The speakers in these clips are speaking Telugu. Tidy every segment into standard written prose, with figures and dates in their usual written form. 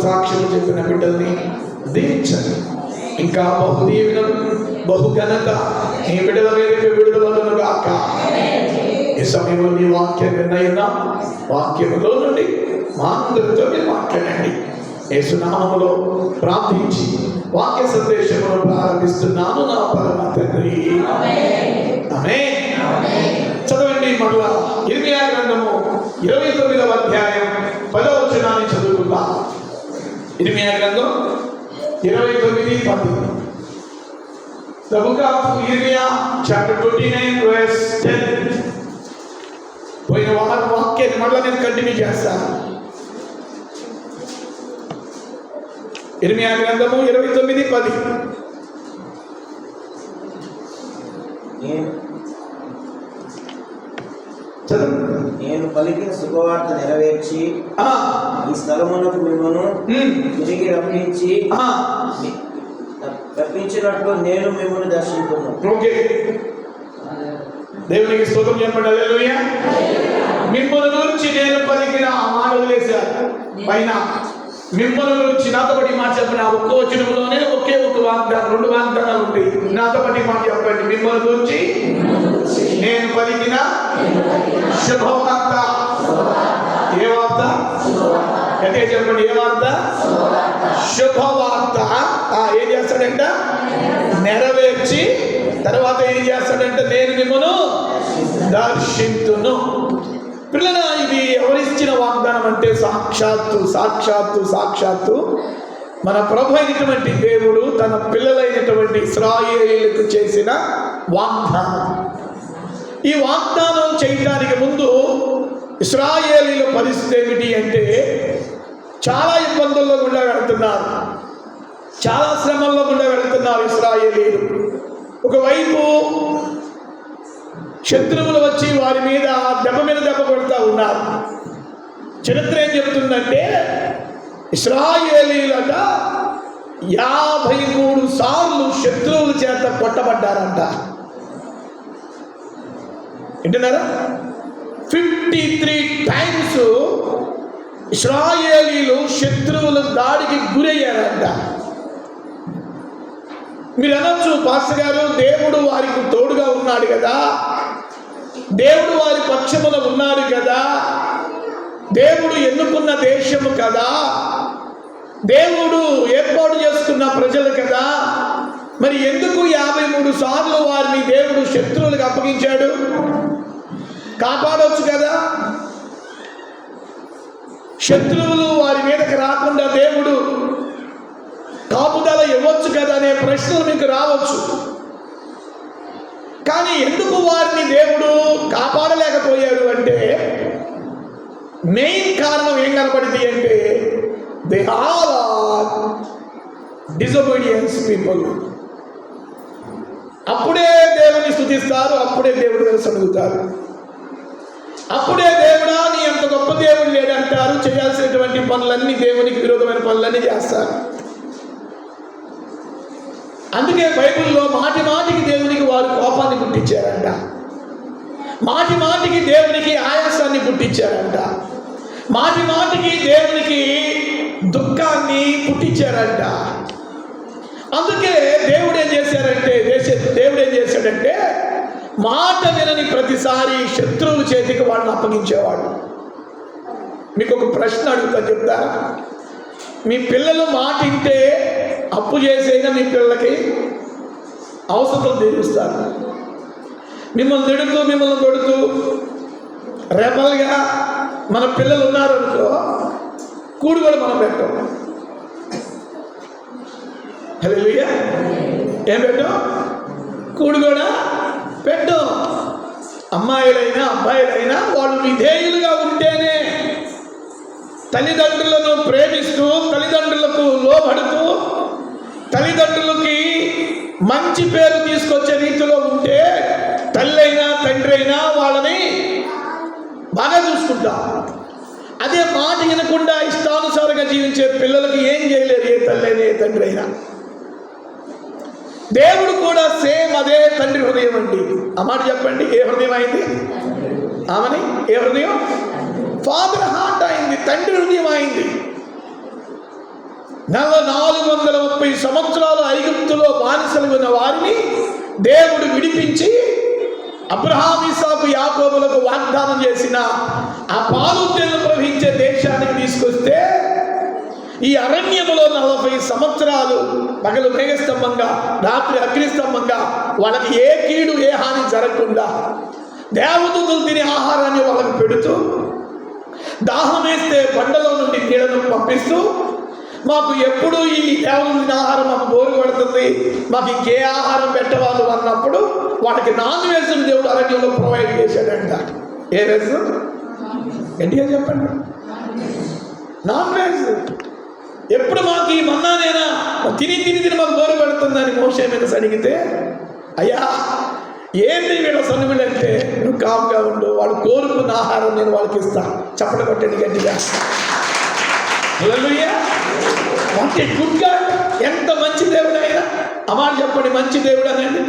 సాక్ష్యం చెప్పిన బిడ్డల్ని దీవించండి. ఇంకా బహుదీవెనలు బహుఘనత నీ బిడ్డల మీదకి విడుదలను గాక. ఈ సమయంలో నీ వాక్యం విన్నైనా వాక్యములో నుండి మా అందరితో మీరు మాట్లాడండి. యేసునామములో ప్రార్థించి వాక్య సందేశమును ప్రారంభిస్తున్నాను నా పరమ తండ్రి, ఆమేన్. చదవండి మరలా ఇర్మియా గ్రంథము 29వ అధ్యాయం 10వ వచనాన్ని చదువుకుందాం. ఇర్మియా గ్రంథం 29:10. The book of Irmiah, chapter 29, verse 10. పోయిన వారం వాక్యాన్ని మరలా నేను కంటిన్యూ చేస్తాను. ఇర్మియా గ్రంథము 29:10. నేను పలికిన శుభవార్త నెరవేర్చి ఈ స్థలమునకు మిమ్మల్ని తిరిగి రప్పించినట్లు నేను మిమ్మల్ని దర్శించుకున్నాను. ఓకే, దేవునికి స్తోత్రం చెప్పండి. హల్లెలూయా. మిమ్మల్ని గురించి నేను పలికిన ఆ మాట వదిలేశారు. పైన మిమ్మల్ని గురించి నాతో బట్టి మాట చెప్పిన ఒక్క వచనంలోనే ఒకే ఒక వాగ్దానం, 2 వాగ్దానాలు ఉంటాయి. నాతో బట్టి మాట చెప్పండి. మిమ్మల్ని గురించి నేను పలికిన శుభవార్త. ఏ వార్త? అంటే చెప్పండి, ఏ వార్త? శుభవార్త. ఏం చేస్తాడంట? నెరవేర్చి తర్వాత ఏం చేస్తాడంటే నేను మిమ్మల్ని దర్శించును. పిల్లల, ఇది ఎవరిచ్చిన వాగ్దానం అంటే సాక్షాత్తు సాక్షాత్తు సాక్షాత్తు మన ప్రభు అయినటువంటి దేవుడు తన పిల్లలైనటువంటి ఇశ్రాయేలీయులకు చేసిన వాగ్దానం. ఈ వాగ్దానం చేయడానికి ముందు ఇశ్రాయేలీయుల పరిస్థితి ఏమిటి అంటే చాలా ఇబ్బందుల్లో గుండా వెళుతున్నారు, చాలా శ్రమల్లో గుండా వెళుతున్నారు ఇశ్రాయేలీయులు. ఒకవైపు శత్రువులు వచ్చి వారి మీద దెబ్బ కొడుతూ ఉన్నారు. చరిత్ర ఏం చెప్తుందంటే ఇశ్రాయేలీయులట 53 సార్లు శత్రువుల చేత కొట్టబడ్డారంట. వింటున్నారా? 53 టైమ్స్ ఇశ్రాయేలీయులు శత్రువుల దాడికి గురయ్యారంట. మీరు అనొచ్చు, పాస్టర్ గారు దేవుడు వారికి తోడుగా ఉన్నాడు కదా, దేవుడు వారి పక్షమున ఉన్నాడు కదా, దేవుడు ఎన్నుకున్న దేశము కదా, దేవుడు ఏర్పాటు చేసుకున్న ప్రజలు కదా, మరి ఎందుకు 53 సార్లు వారిని దేవుడు శత్రువులకు అప్పగించాడు? కాపాడవచ్చు కదా, శత్రువులు వారి మీదకి రాకుండా దేవుడు కాపుదల ఇవ్వచ్చు కదా అనే ప్రశ్నలు మీకు రావచ్చు. కానీ ఎందుకు వారిని దేవుడు కాపాడలేకపోయాడు అంటే మెయిన్ కారణం ఏం కనపడింది అంటే they all are disobedience people. అప్పుడే దేవుని స్తుతిస్తారు, అప్పుడే దేవుడు అడుగుతారు, అప్పుడే దేవుడా నీ అంత గొప్ప దేవుడు లేడంటారు. చేయాల్సినటువంటి పనులన్నీ దేవునికి విరోధమైన పనులన్నీ చేస్తారు. అందుకే బైబిల్లో మాటి మాటికి దేవునికి వారు కోపాన్ని పుట్టించారంట, మాటి మాటికి దేవునికి ఆయాసాన్ని పుట్టించారంట, మాటి మాటికి దేవునికి దుఃఖాన్ని పుట్టించారంట. అందుకే దేవుడు ఏం చేశాడంటే మాట వినని ప్రతిసారి శత్రువుల చేతికి వాళ్ళని అప్పగించేవాడు. మీకు ఒక ప్రశ్న అడుగుతా, చెప్తారా? మీ పిల్లలు మాట వింటే అప్పు చేసైనా మీ పిల్లలకి అవసరం తీరుస్తారు. మిమ్మల్ని కొడుతూ రెబల్గా మన పిల్లలు ఉన్నారనుకో, కూడు కూడా మనం పెట్టాం. హల్లెలూయా. ఏం పెట్టాం? కూడు కూడా పెట్టాం. అమ్మాయిలైనా అబ్బాయిలైనా వాళ్ళు విధేయులుగా ఉంటేనే, తల్లిదండ్రులను ప్రేమిస్తూ తల్లిదండ్రులకు లోబడుతూ తల్లిదండ్రులకి మంచి పేరు తీసుకొచ్చే రీతిలో ఉంటే తల్లి అయినా తండ్రి అయినా వాళ్ళని బాగా చూసుకుంటాం. అదే మాట వినకుండా ఇష్టానుసారంగా జీవించే పిల్లలకి ఏం చేయలేరు ఏ తల్లి అయినా ఏ తండ్రి అయినా. దేవుడు కూడా సేమ్ అదే తండ్రి హృదయం అండి. ఆ మాట చెప్పండి, ఏ హృదయం అయింది ఆమెని? ఏ హృదయం? ఫాదర్ హార్ట్ అయింది, తండ్రి హృదయం అయింది. 430 సంవత్సరాలు ఐగుప్తులో బానిసలు ఉన్న వారిని దేవుడు విడిపించి అబ్రహాం, ఇస్సాకు, యాకోబులకు వాగ్దానం చేసిన ఆ పాలు తేనెలు ప్రవహించే దేశానికి తీసుకొస్తే ఈ అరణ్యములో 40 సంవత్సరాలు పగలు మేఘస్తంభంగా, రాత్రి అగ్నిస్తంభంగా వాళ్ళకి ఏ కీడు ఏ హాని జరగకుండా దేవదూతలు తినే ఆహారాన్ని వాళ్ళకి పెడుతూ, దాహం వేస్తే బండలో నుండి నీళ్లను పంపిస్తూ, మాకు ఎప్పుడు ఈ దేవదూతల ఆహారం మాకు బోరు పడుతుంది, మాకు ఇంకే ఆహారం పెట్టవాళ్ళు అన్నప్పుడు వాళ్ళకి నాన్ వెజ్ దేవుడు అరణ్యంలో ప్రొవైడ్ చేశాడంట. ఏ వెజ్? గట్టిగా చెప్పండి. Non veg. ఎప్పుడు మాకు ఈ మన్నానేనా తిని తిని తిని మాకు బోరు పడుతుందని మోషే మీద అడిగితే, అయ్యా ఏంటి వీళ్ళ సన్నుగులు అంటే, నువ్వు కామ్గా ఉండు, వాళ్ళు కోరుకున్న ఆహారం నేను వాళ్ళకి ఇస్తా. చప్పట కొట్టండి గట్టిగా. హల్లెలూయా. అంటే గుడ్గా ఎంత మంచి దేవుడు ఆయన. అమ్మాట చెప్పండి, మంచి దేవుడు అనేది.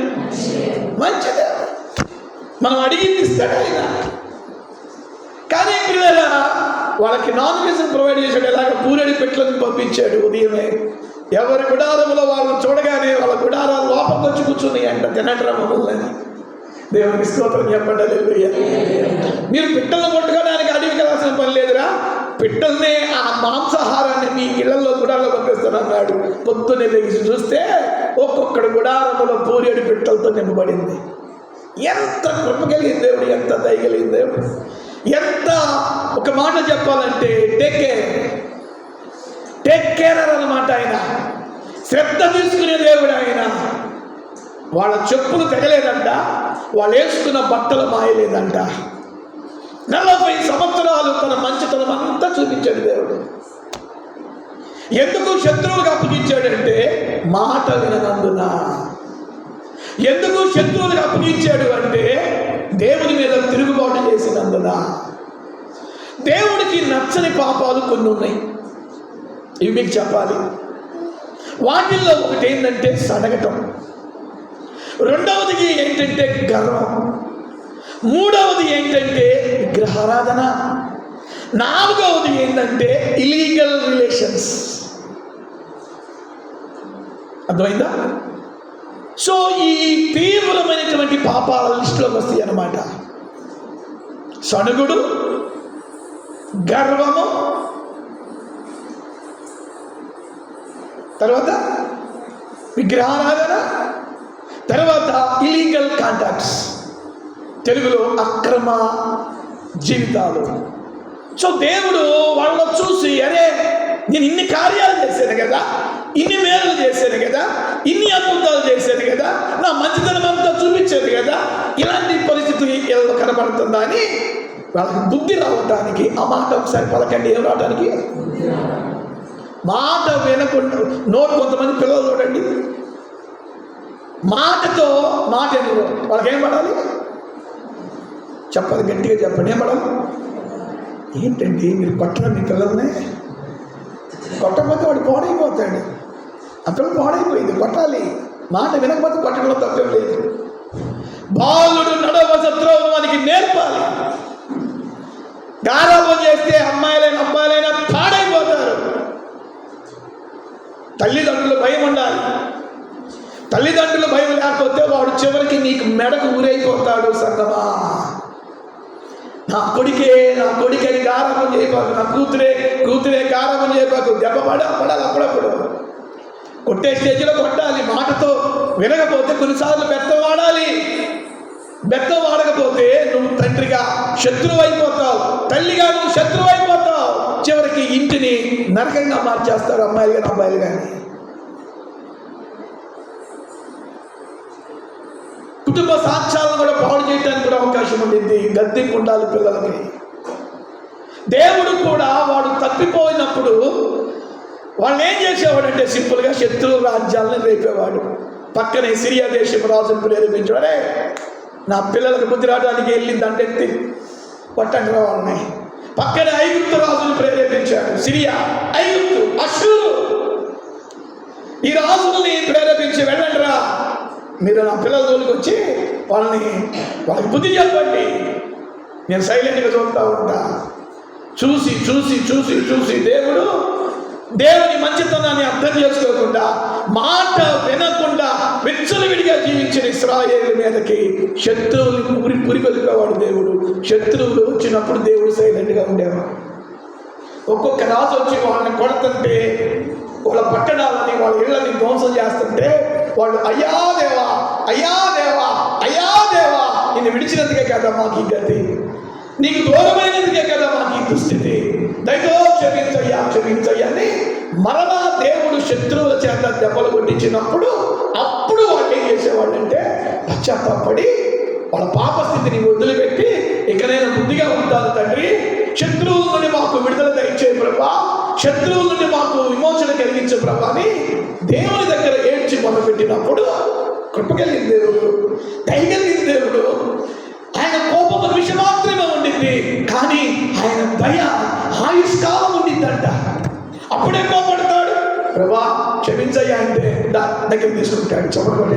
మంచి దేవుడు, మనం అడిగింది ఇస్తాడు ఆయన. కానీ పిల్లలా వాళ్ళకి నాన్ వెజ్ ప్రొవైడ్ చేశాడు. ఎలాగ పూరడి పెట్టలను పంపించాడు. ఉదయమే ఎవరి గుడారములో వాళ్ళు చూడగానే వాళ్ళ గుడారాలు లోపలికి వచ్చి కూర్చున్నాయి అంట, తినట్రా మమ్మల్ని. దేవునికి స్తోత్రం చెప్పండి. హల్లెలూయా. మీరు పిట్టలను కొట్టుకోవడానికి అడవికి వెళ్ళాల్సిన పని లేదురా, పిట్టల్నే ఆ మాంసాహారాన్ని మీ ఇళ్లలో గుడారంలో పంపిస్తానన్నాడు. పొద్దున్నే లేచి చూస్తే ఒక్కొక్కడు గుడారములో పూరేడు పిట్టలతో నింపబడింది. ఎంత కృప కలిగిన దేవుడు, ఎంత దయ కలిగిన దేవుడు, ఎంత ఒక మాట చెప్పాలంటే టేక్ కేర్ అన్నమాట. ఆయన శ్రద్ధ తీసుకునే దేవుడు ఆయన. వాళ్ళ చెప్పులు తెగలేదంట, వాళ్ళు వేసుకున్న బట్టలు మాయలేదంట. 40 సంవత్సరాలు తన మంచితనం అంతా చూపించాడు దేవుడు. ఎందుకు శత్రువులకు అప్పగించాడంటే మాట విననందున. ఎందుకు శత్రువులకు అప్పగించాడు అంటే దేవుని మీద తిరుగుబాటు చేసినందున. దేవుడికి నచ్చని పాపాలు కొన్ని ఉన్నాయి, ఇవి మీకు చెప్పాలి. వాటిల్లో ఒకటి ఏంటంటే సడగటం, రెండవది ఏంటంటే గర్వం, మూడవది ఏంటంటే విగ్రహారాధన, నాలుగవది ఏంటంటే ఇలీగల్ రిలేషన్స్. అర్థమైందా? సో ఈ తీవ్రమైనటువంటి పాపాల లిస్టులోకి వస్తాయి అన్నమాట. సణుగుడు, గర్వము, తర్వాత విగ్రహారాధన, తర్వాత ఇలీగల్ కాంటాక్ట్స్, తెలుగులో అక్రమ జీవితాలు. సో దేవుడు వాళ్ళలో చూసి, అరే నేను ఇన్ని కార్యాలు చేశాను కదా, ఇన్ని మేలు చేశాను కదా, ఇన్ని అద్భుతాలు చేశాను కదా, నా మంచితనం అంతా చూపించాను కదా, ఇలాంటి పరిస్థితి ఎలా కనబడుతుందా అని వాళ్ళకి బుద్ధి రావడానికి ఆ మాట ఒకసారి పలకండి. ఏం రావడానికి? మాట వినకుండా నోరు. కొంతమంది పిల్లలు చూడండి, మాటతో మాట ఎందుకు వాళ్ళకి ఏం పడాలి చెప్పాలి, గట్టిగా చెప్పండి. ఏం పడాలి? ఏంటండి మీరు కొట్టడం మీ పిల్లల్ని? కొట్టకపోతే వాడు పాడైపోతాడు. ఆ పిల్లలు పాడైపోయింది, కొట్టాలి. మాట వినకపోతే కొట్టడంలో తప్పేం లేదు. బాలుడు నడవ సత్రోవానికి నేర్పాలి. గారాబం చేస్తే అమ్మాయిలైనా అబ్బాయిలైనా పాడైపోతారు. తల్లిదండ్రులు భయం ఉండాలి. తల్లిదండ్రులు భయం లేకపోతే వాడు చివరికి నీకు మెడకు ఊరైపోతాడు. సంగమా, నా కొడుకని గారాబం చేయబాకు, నా కూతురే గారాబం చేయబాకు. దెబ్బ పడాలి అప్పుడప్పుడు. కొట్టే స్టేజ్లో కొట్టాలి. మాటతో వినకపోతే కొన్నిసార్లు బెత్తం వాడాలి. బెత్తం వాడకపోతే నువ్వు తండ్రిగా శత్రువు అయిపోతావు, తల్లిగా నువ్వు శత్రువు అయిపోతావు. చివరికి ఇంటిని నరకంగా మార్చేస్తారు అమ్మాయిలు కానీ అబ్బాయిలు కానీ. కుటుంబ సాక్ష్యాలను కూడా పాడు చేయడానికి కూడా అవకాశం ఉండింది. గద్దెంపు ఉండాలి పిల్లలకి. దేవుడు కూడా వాడు తప్పిపోయినప్పుడు వాళ్ళు ఏం చేసేవాడంటే సింపుల్గా శత్రు రాజ్యాలను రేపేవాడు. పక్కనే సిరియా దేశం రాజును ప్రేరేపించాడే, నా పిల్లలకు బుద్ధి రావడానికి వెళ్ళింది దండెత్తి కొట్టండి వాళ్ళని. పక్కనే ఐగుప్తు రాజును ప్రేరేపించాడు. సిరియా, ఐగుప్తు, అష్షూరు, ఈ రాజుల్ని ప్రేరేపించి వెళ్ళండి రా, మీరు నా పిల్లల జోలికి వచ్చి వాళ్ళకి బుద్ధి చెప్పండి, నేను సైలెంట్గా చూస్తూ ఉంటా. చూసి చూసి చూసి చూసి దేవుడు దేవుని మంచితనాన్ని అర్థం చేసుకోకుండా, మాట వినకుండా విచ్చలవిడిగా జీవించిన ఇశ్రాయేలు మీదకి శత్రువులు పురికొలిపేవాడు దేవుడు. శత్రువులు వచ్చినప్పుడు దేవుడు సైలెంట్గా ఉండేవాడు. ఒక్కొక్క రాజు వచ్చి వాళ్ళని కొడుతుంటే, వాళ్ళ పట్టణాలని వాళ్ళ ఇళ్ళని ధ్వంసం చేస్తుంటే వాళ్ళు అయ్యా దేవా, అయ్యా దేవా, అయ్యా దేవా, నిన్ను విడిచినందుకే కదా మాకు ఈ గతి, నీకు దూరమైనందుకే కదా మాకు ఈ దుస్థితి, దయతో క్షమించయ్యా క్షమించయ్యా అని మరలా దేవుడు శత్రువుల చేత దెబ్బలు కొట్టించినప్పుడు అప్పుడు వాళ్ళు ఏం చేసేవాళ్ళంటే పశ్చాత్తాపడి వాళ్ళ పాపస్థితిని వదిలిపెట్టి, ఇక నేను బుద్ధిగా ఉంటాను తండ్రి, శత్రువుల నుండి మాకు విడుదల దయచే ప్రభా, శత్రువుల నుండి మాకు విమోచన కలిగించే ప్రభా అని దేవుని దగ్గర ఏడ్చి మొదలుపెట్టినప్పుడు కృపగలిగిన దేవుడు, దయగలిగిన దేవుడు. ఆయన కోపం నిమిషం మాత్రమే ఉండింది, కానీ ఆయన దయ ఆయుష్కాలం ఉండిందంట. అప్పుడే కోపడతాడు, ప్రభా క్షమించయ్యా అంటే దగ్గర తీసుకుంటాడు. చెప్పడం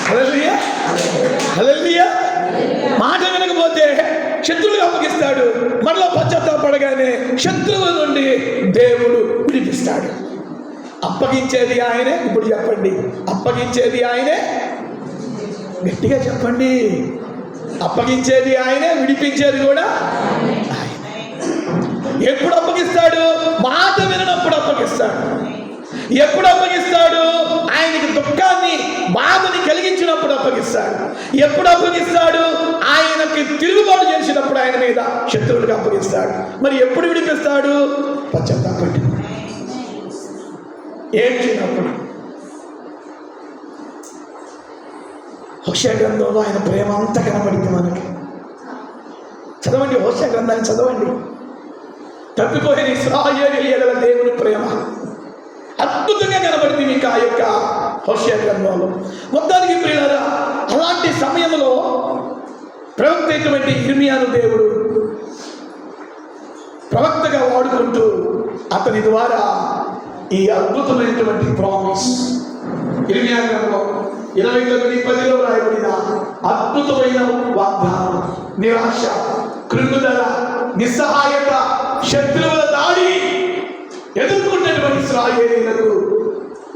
హల్లెలూయా, హల్లెలూయా. మాట వినకపోతే శత్రువులకు అప్పగిస్తాడు. మరలా పశ్చాత్తాపడగానే శత్రువుల నుండి దేవుడు విడిపిస్తాడు. అప్పగించేది ఆయనే. ఇప్పుడు చెప్పండి, అప్పగించేది ఆయనే. గట్టిగా చెప్పండి, అప్పగించేది ఆయనే, విడిపించేది కూడా ఆయనే. ఎప్పుడు అప్పగిస్తాడు? మాట విననప్పుడు అప్పగిస్తాడు. ఎప్పుడు అప్పగిస్తాడు? ఆయనకి దుఃఖాన్ని బాధని కలిగించినప్పుడు అప్పగిస్తాడు. ఎప్పుడు అప్పగిస్తాడు? ఆయనకి తిరుగుబాటు చేసినప్పుడు ఆయన మీద శత్రువులకు అప్పగిస్తాడు. మరి ఎప్పుడు విడిపిస్తాడు? పశ్చాత్తాపడి ఏడ్చినప్పుడు. హోషేయ గ్రంథంలో ఆయన ప్రేమ అంతా కనబడింది మనకి. చదవండి, హోషేయ గ్రంథాన్ని చదవండి. తప్పిపోయిన ఇశ్రాయేలీయుల దేవుని ప్రేమ అద్భుతంగా కనబడింది మీకు ఆ యొక్క హోషేయ గ్రంథంలో. మొత్తానికి ప్రియులారా, అలాంటి సమయంలో ప్రవక్త అయినటువంటి ఇర్మియాను దేవుడు ప్రవక్తగా వాడుకుంటూ అతని ద్వారా ఈ అద్భుతమైనటువంటి ప్రామిస్, ఇర్మియా గ్రంథం 29:10 రాయబడిన అద్భుతమైన వాగ్దానం, నిరాశ, కృంగుదల, నిస్సహాయత, శత్రువుల దాడి ఎదుర్కొన్నటువంటి ఇశ్రాయేలీయులకు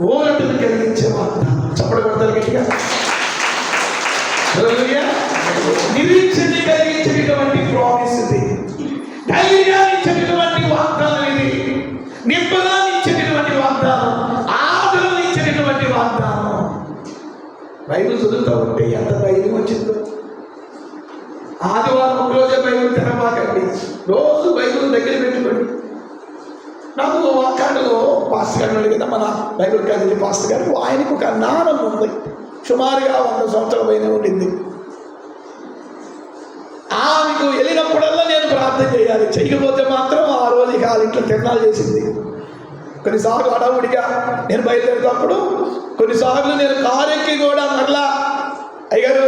ఊరటను కలిగించే వాగ్దానం. చెప్పడగొడతారు గట్టిగా. నిరీక్షణ కలిగించేటువంటి ప్రామిస్ ఇది, ధైర్యాన్ని ఇచ్చేటటువంటి వాగ్దానం ఇది, నింపదాన్ని ఇచ్చేటటువంటి వాగ్దానం, ఆదరణ ఇచ్చేటటువంటి వాగ్దానం. బైబిల్ చదువుతూ ఉంటే ఎంత ధైర్యం వచ్చిందో. ఆదివారం ఒకరోజే బైబిల్ తెరవాకండి, రోజు బైబిల్ దగ్గర పెట్టుకోండి. నాకు వాకాండలో పాస్టర్ గారిని అడిగిన మన బైబిల్ కాలేజీ పాస్టర్ గారు, ఆయనకు ఒక నాణం ఉంది, సుమారుగా 100 సంవత్సరాల పైన ఉండింది. ఆమెకు వెళ్ళినప్పుడల్లా నేను ప్రార్థన చేయాలి, చేయకపోతే మాత్రం ఆ రోజు ఇక వాళ్ళ ఇంట్లో తిరణాలు చేసింది. కొన్నిసార్లు అడవుడిగా నేను బయలుదేరేటప్పుడు, కొన్నిసార్లు నేను కారెక్కి కూడా మరలా అయ్యారు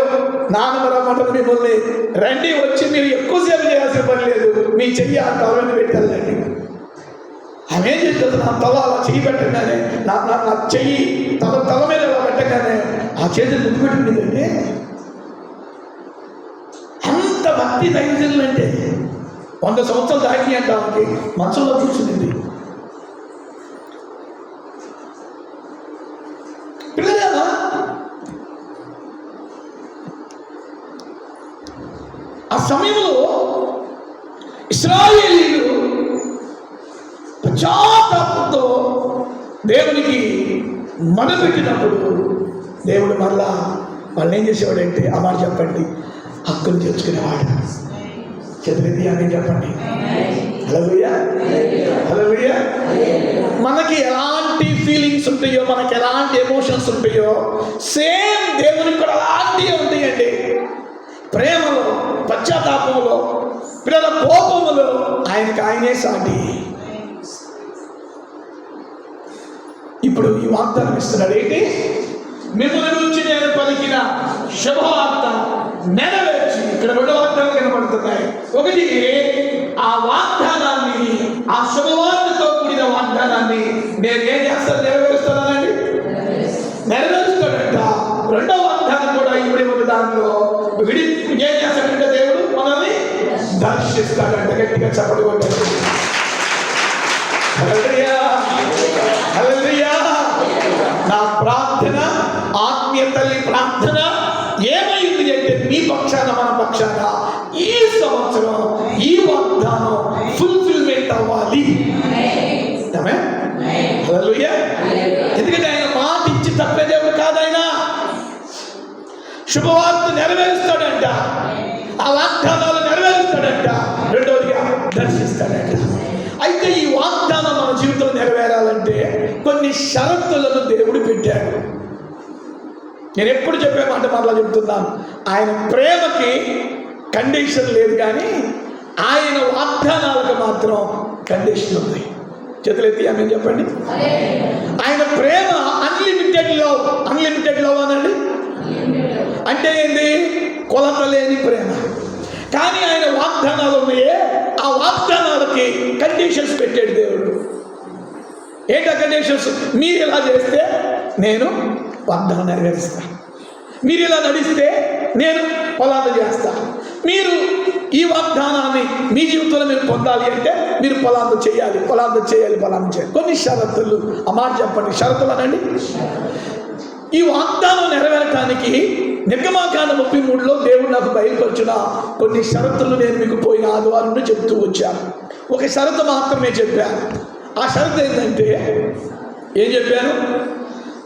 నాన్నమరమ్మంటారు మిమ్మల్ని, రండి వచ్చి మీరు ఎక్కువసేపు చేయాల్సిన పని లేదు, మీ చెయ్యి ఆ తలని పెట్టాలండి. ఆమె ఏం చేస్తుంది, నా తల అలా చెయ్యి పెట్టగానే, నా చెయ్యి తల మీద అలా పెట్టగానే ఆ చేతులు ముందు పెట్టిందండి. అంత భక్తి దైవజనులంటే 100 సంవత్సరాలు దాకి అంటే ఆమెకి మంచంలో కూర్చుంది. పిల్లరా, ఆ సమయంలో ఇశ్రాయేలీయులు పశ్చాత్తాపంతో దేవునికి మొదలుపెట్టినప్పుడు దేవుడు మరలా వాళ్ళు ఏం చేసేవాడంటే, ఆ మాట చెప్పండి, హక్కును తెచ్చుకునేవాడు. చదివింది అని చెప్పండి. హల్లెలూయా, హల్లెలూయా. మనకి ఎలాంటి ఫీలింగ్స్ ఉంటాయో, మనకి ఎలాంటి ఎమోషన్స్ ఉంటాయో, సేమ్ దేవునికి కూడా అలాంటివి ఉంటాయండి. ప్రేమలో, పశ్చాత్తాపంలో, పిల్లల కోపములో ఆయనకి ఆయనే సాటి. ఇప్పుడు ఈ వాగ్దానం ఇస్తున్నాడు ఏంటి? మిమ్మల్ని గురించి నేను పలికిన శుభవార్త నెరవేర్చి, ఇక్కడ 2 వాగ్దానాలు కనబడుతున్నాయి. ఒకటి, ఆ వాగ్దానాన్ని, ఆ శుభవార్తతో కూడిన వాగ్దానాన్ని నేను ఏం చేస్తాను? నెరవేరుస్తానండి, నెరవేరుస్తాడంట. 2వ వాగ్దానం కూడా ఇవిడి ఉన్న దాంట్లో ఏం చేస్తాడంటే దేవుడు మనల్ని దర్శిస్తాడంట. గట్టిగా చప్పటి కొట్టండి. హల్లెలూయా, హల్లెలూయా. నా ప్రార్థన, ఆత్మీయ తల్లి ప్రార్థన ఏమైంది అంటే మీ పక్షాన మన పక్షాన ఈ సంవత్సరం ఈ వాగ్దానం ఫుల్ఫిల్మెంట్ అవ్వాలి. హల్లెలూయా. ఎందుకంటే ఆయన మాట ఇచ్చి తప్పే దేవుడు కాదు. ఆయన శుభవార్త నెరవేరుస్తాడంట, ఆ వాగ్దానాలు నెరవేరుస్తాడంట, రెండవదిగా దర్శిస్తాడంట. అయితే ఈ వాగ్దానం మన జీవితంలో నెరవేరాలంటే కొన్ని షరతులను దేవుడు పెట్టాడు. నేను ఎప్పుడు చెప్పే మాట మరలా చెప్తున్నాను, ఆయన ప్రేమకి కండిషన్ లేదు, కానీ ఆయన వాగ్దానాలకు మాత్రం కండిషన్ ఉంది. చేతులెత్తి ఆమె చెప్పండి. ఆయన ప్రేమ అన్లిమిటెడ్ లవ్. అన్లిమిటెడ్ లవ్ అనండి అంటే ఏంది? కొలత లేని ప్రేమ. కానీ ఆయన వాగ్దానాలు ఉన్నాయే, ఆ వాగ్దానాలకి కండిషన్స్ పెట్టాడు దేవుడు. ఏంటా కండిషన్స్? మీరు ఇలా చేస్తే నేను వాగ్దానం నెరవేరుస్తా, మీరు ఇలా నడిస్తే నేను పొలాలు చేస్తా, మీరు ఈ వాగ్దానాన్ని మీ జీవితంలో మీరు పొందాలి అంటే మీరు పొలాలు చేయాలి, పొలాలు చేయాలి, పొలాలు చేయాలి. కొన్ని షరతులు, ఆ మాట చెప్పండి, షరతులు అనండి. ఈ వాగ్దానం నెరవేరటానికి నిర్గమాకాండం 33లో దేవుడు నాకు బయలుపరిచిన కొన్ని షరతులు నేను మీకు పోయిన ఆదివారం నుండి చెప్తూ వచ్చాను. ఒక షరతు మాత్రమే చెప్పాను. ఆ షరతు ఏంటంటే, ఏం చెప్పాను?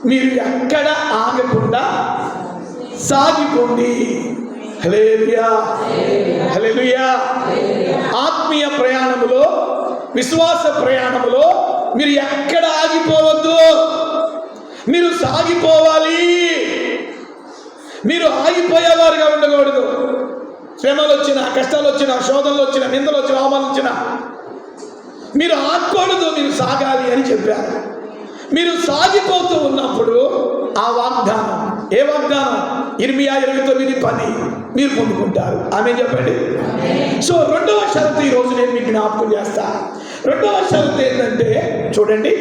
మీరు ఎక్కడ ఆగకుండా సాగిపోండి. హల్లెలూయా, హల్లెలూయా. ఆత్మీయ ప్రయాణములో, విశ్వాస ప్రయాణములో మీరు ఎక్కడ ఆగిపోవద్దు, మీరు సాగిపోవాలి. మీరు ఆగిపోయేవారుగా ఉండకూడదు. శ్రమలు వచ్చినా, కష్టాలు వచ్చినా, శోధనలు వచ్చినా, నిందలు వచ్చినా, అవమానాలు వచ్చినా మీరు ఆగకూడదు, మీరు సాగాలి అని చెప్పారు. మీరు సాగిపోతూ ఉన్నప్పుడు ఆ వాగ్దానం, ఏ వాగ్దానం? ఇర్మియా 29:10 మీరు పొందుకుంటారు. ఆమె చెప్పండి. సో రెండవ షరతు ఈరోజు నేను మీకు జ్ఞాపకం చేస్తా. రెండవ షరతు ఏంటంటే, చూడండి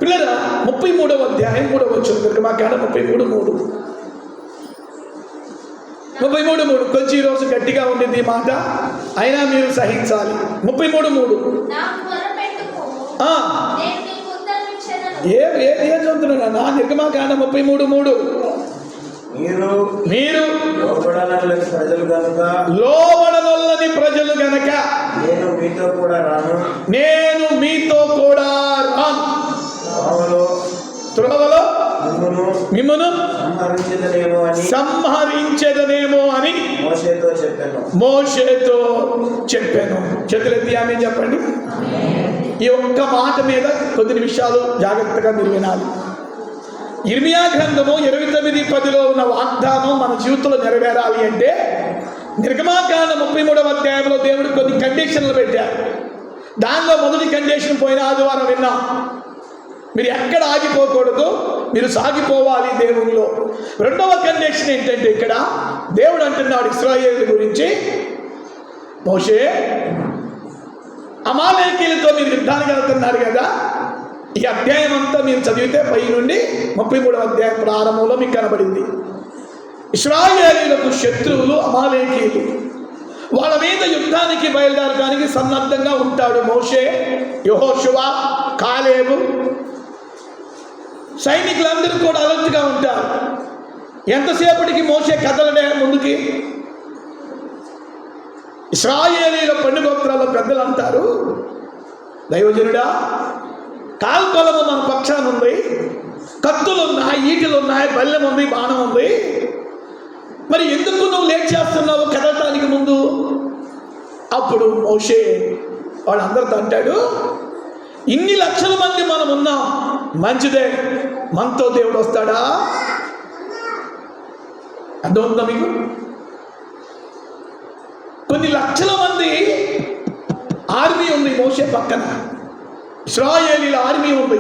పిల్లల 33వ అధ్యాయం 3వ వచనం, నిర్గమాకాండం 33:3 కొంచెం ఈరోజు గట్టిగా ఉండింది ఈ మాట, అయినా మీరు సహించాలి. 33:3 ఏం చదువుతున్నా? నిర్గమాకాండం 33:3 మీరు లోబడనొల్లని ప్రజలు గనక నేను మీతో కూడా రాను, త్రోవలో మిమ్మను సంహరించదనేమో అని మోషేతో చెప్పాను. చేతులెత్తి ఆమె చెప్పండి. ఈ ఒక్క మాట మీద కొద్ది నిమిషాలు జాగ్రత్తగా మీరు వినాలి. ఇర్మియా గ్రంథము 29:10లో ఉన్న వాగ్దానం మన జీవితంలో నెరవేరాలి అంటే నిర్గమాకాండం 33వ అధ్యాయంలో దేవుడు కొన్ని కండిషన్లు పెట్టారు. దానిలో మొదటి కండిషన్ పోయిన ఆదివారం విన్నాం. మీరు ఎక్కడ ఆగిపోకూడదు, మీరు సాగిపోవాలి దేవునిలో. రెండవ కండిషన్ ఏంటంటే, ఇక్కడ దేవుడు అంటున్నాడు ఇశ్రాయేలు గురించి, మోషే అమాలేకీయులతో మీరు యుద్ధానికి వెళ్తున్నారు కదా, ఈ అధ్యాయం అంతా మీరు చదివితే పై నుండి 33వ అధ్యాయం ప్రారంభంలో మీకు కనబడింది. ఇశ్రాయేలీయులకు శత్రువులు అమాలేకీయులు. వాళ్ళ మీద యుద్ధానికి బయలుదేరడానికి సన్నద్ధంగా ఉంటాడు మోషే, యెహోషువ, కాలేబు. సైనికులందరూ కూడా అలర్ట్గా ఉంటారు. ఎంతసేపటికి మోషే కదలడే ముందుకి. ఇశ్రాయేలీయుల పండుగోత్రాల్లో పెద్దలు అంటారు, దైవజనుడా, కాల్కొలము మన పక్షాన ఉంది, కత్తులు ఉన్నాయి, ఈటలు ఉన్నాయి, బల్లెం ఉంది, బాణం ఉంది, మరి ఎందుకు నువ్వు లేట్ చేస్తున్నావు కదలటానికి ముందు? అప్పుడు మోషే వాళ్ళందరితో అంటాడు, ఇన్ని లక్షల మంది మనం ఉన్నాం, మంచిదే, మనతో దేవుడు వస్తాడా? అర్థమవుతుందా మీకు? కొన్ని లక్షల మంది ఆర్మీ ఉంది మోషే పక్కన, ఇశ్రాయేలీల ఆర్మీ ఉంది,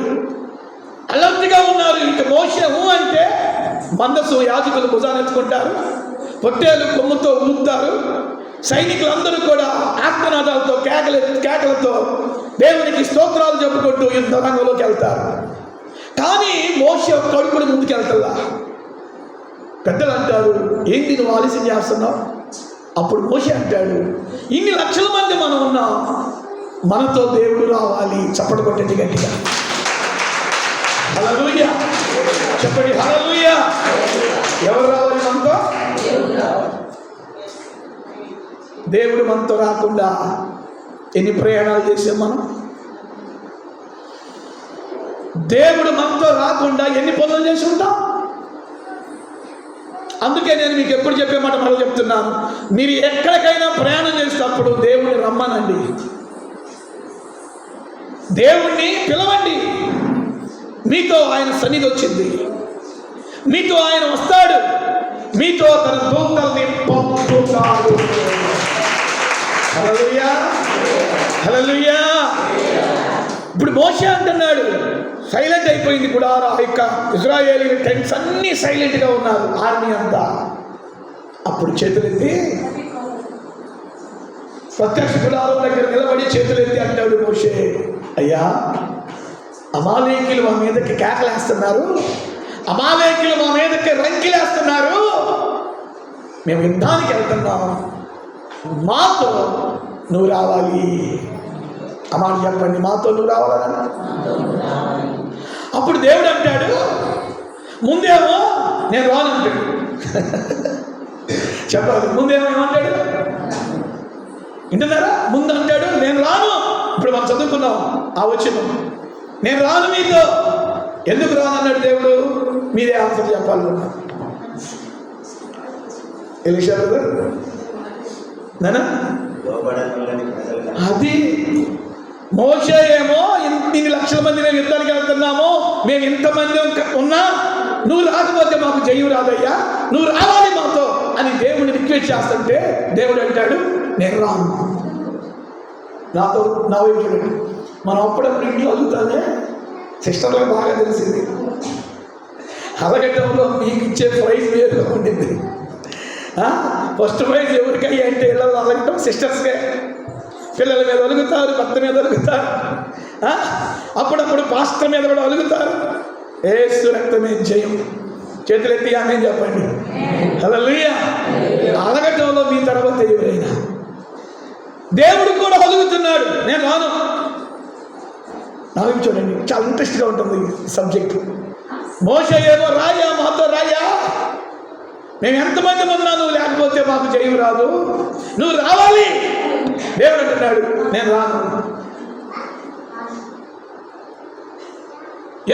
అలర్ట్గా ఉన్నారు. ఇక మోషే అంటే మందసు యాజకులు భుజానెత్తుకుంటారు, పొట్టేలు కొమ్ముతో ఊపుతారు, సైనికులందరూ కూడా ఆత్మనాదాలతో కేకలతో దేవునికి స్తోత్రాలు చెప్పుకుంటూ యుద్ధ రంగంలోకి వెళ్తారు. కానీ మోషే ఒక్క అడుగుడు ముందుకు వెళ్తల్లా. పెద్దలు అంటారు, ఏంటి నువ్వు ఆలస్యం చేస్తున్నావు? అప్పుడు మోషే అంటాడు, ఇన్ని లక్షల మంది మనం ఉన్నాం, మనతో దేవుడు రావాలి. చప్పటి కొట్టండి గట్టిగా. హల్లెలూయా చెప్పండి, హల్లెలూయా. ఎవరు రావాలి మనతో? దేవుడు మనతో రాకుండా ఎన్ని ప్రయాణాలు చేసాం మనం? దేవుడు మనతో రాకుండా ఎన్ని పనులు చేసి ఉంటాం? అందుకే నేను మీకు ఎప్పుడు చెప్పే మాట మరో చెప్తున్నాను, మీరు ఎక్కడికైనా ప్రయాణం చేసేటప్పుడు దేవుడిని రమ్మనండి, దేవుణ్ణి పిలవండి. మీతో ఆయన సన్నిధి వచ్చింది, మీతో ఆయన వస్తాడు, మీతో తన దూతల్ని పంపుతాడు. హల్లెలూయా హల్లెలూయా. ఇప్పుడు మోషే అంటున్నాడు, సైలెంట్ అయిపోయింది గుడారా, యొక్క ఇజ్రాయేలీ టెంట్స్ అన్నీ సైలెంట్గా ఉన్నారు, ఆర్మీ అంతా. అప్పుడు చేతులెత్తి ప్రత్యక్ష గుడారం దగ్గర నిలబడి చేతులెత్తి అంటాడు మోషే, అయ్యా అమాలేకీలు మా మీదకి కేకలేస్తున్నారు, అమాలేకీలు మా మీదకి రంకిలేస్తున్నారు, మేము యుద్ధానికి వెళ్తున్నాం, మాతో నువ్వు రావాలి. అమాట చెప్పండి, మాతో నువ్వు రావాలన్నా. అప్పుడు దేవుడు అంటాడు, ముందేమో నేను రాను అంటాడు. చెప్పాలి, ముందేమో ఏమంటాడు? వింటున్నారా? ముందు అంటాడు నేను రాను. ఇప్పుడు మనం చదువుకున్నాం ఆ వచనం, నేను రాను మీతో. ఎందుకు రాను అన్నాడు దేవుడు? మీరే ఆన్సర్ చెప్పాలి. ఎలీషా నానా అది మోషే ఏమో ఇన్ని లక్షల మంది మేము యుద్ధానికి వెళ్తున్నాము, మేము ఇంతమంది ఉన్నా నువ్వు రాకపోతే మాకు జయం రాదయ్యా, నువ్వు రావాలి మాతో అని దేవుడిని రిక్వెస్ట్ చేస్తుంటే దేవుడు అంటాడు నేను రాను. నాతో నా వైపు చూడండి. మనం అప్పుడప్పుడు ఇంట్లో అడుగుతానే, సిస్టర్లకు బాగా తెలిసింది, అలగటంలో మీకు ఇచ్చే ప్రైజ్ వేరుగా ఉండింది. ఫస్ట్ ప్రైజ్ ఎవరికయ్యా అంటే ఇళ్ళలో అలగటం సిస్టర్స్కే. పిల్లల మీద అలుగుతారు, భర్త మీద అలుగుతారు, అప్పుడప్పుడు పాస్టర్ మీద కూడా అలుగుతారు. యేసు రక్తమే జయం. చేతులెత్తి ఆమె చెప్పండి, హల్లెలూయా. అలగటంలో మీ తర్వాత ఎవరైనా దేవుడు కూడా అలుగుతున్నాడు నేను రాను. నాకు చూడండి, చాలా ఇంట్రెస్ట్గా ఉంటుంది సబ్జెక్ట్. మోషే ఏమో రాయా, మాతో రాయా, మేము ఎంతమంది ఉన్నా నువ్వు లేకపోతే మాకు జయం రాదు, నువ్వు రావాలి. దేవుడు అంటున్నాడు నేను రాను.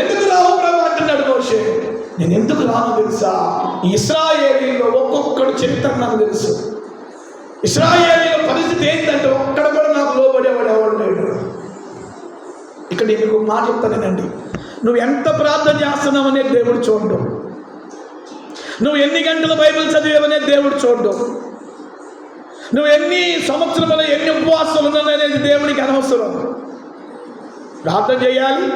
ఎందుకు రావు ప్రభు అంటున్నాడు మోషే. నేను ఎందుకు రాను తెలుసా? ఇశ్రాయేలీలో ఒక్కొక్కడు చరిత్ర నాకు తెలుసు. ఇశ్రాయేలీల పరిస్థితి ఏంటంటే ఒక్కడ కూడా నాకు లోబడేవాడు ఎవడు లేడు. ఇక్కడ నేను మీకు మాట చెప్తానేనండి, నువ్వు ఎంత ప్రార్థన చేస్తున్నావు అనేది దేవుడు చూడడం, నువ్వు ఎన్ని గంటలు బైబిల్ చదివావనేది దేవుడు చూడడం, నువ్వు ఎన్ని సంవత్సరములు ఎన్ని ఉపవాసాలు ఉన్నావనేది దేవుడికి అనవసరం. ప్రార్థన చేయాలి,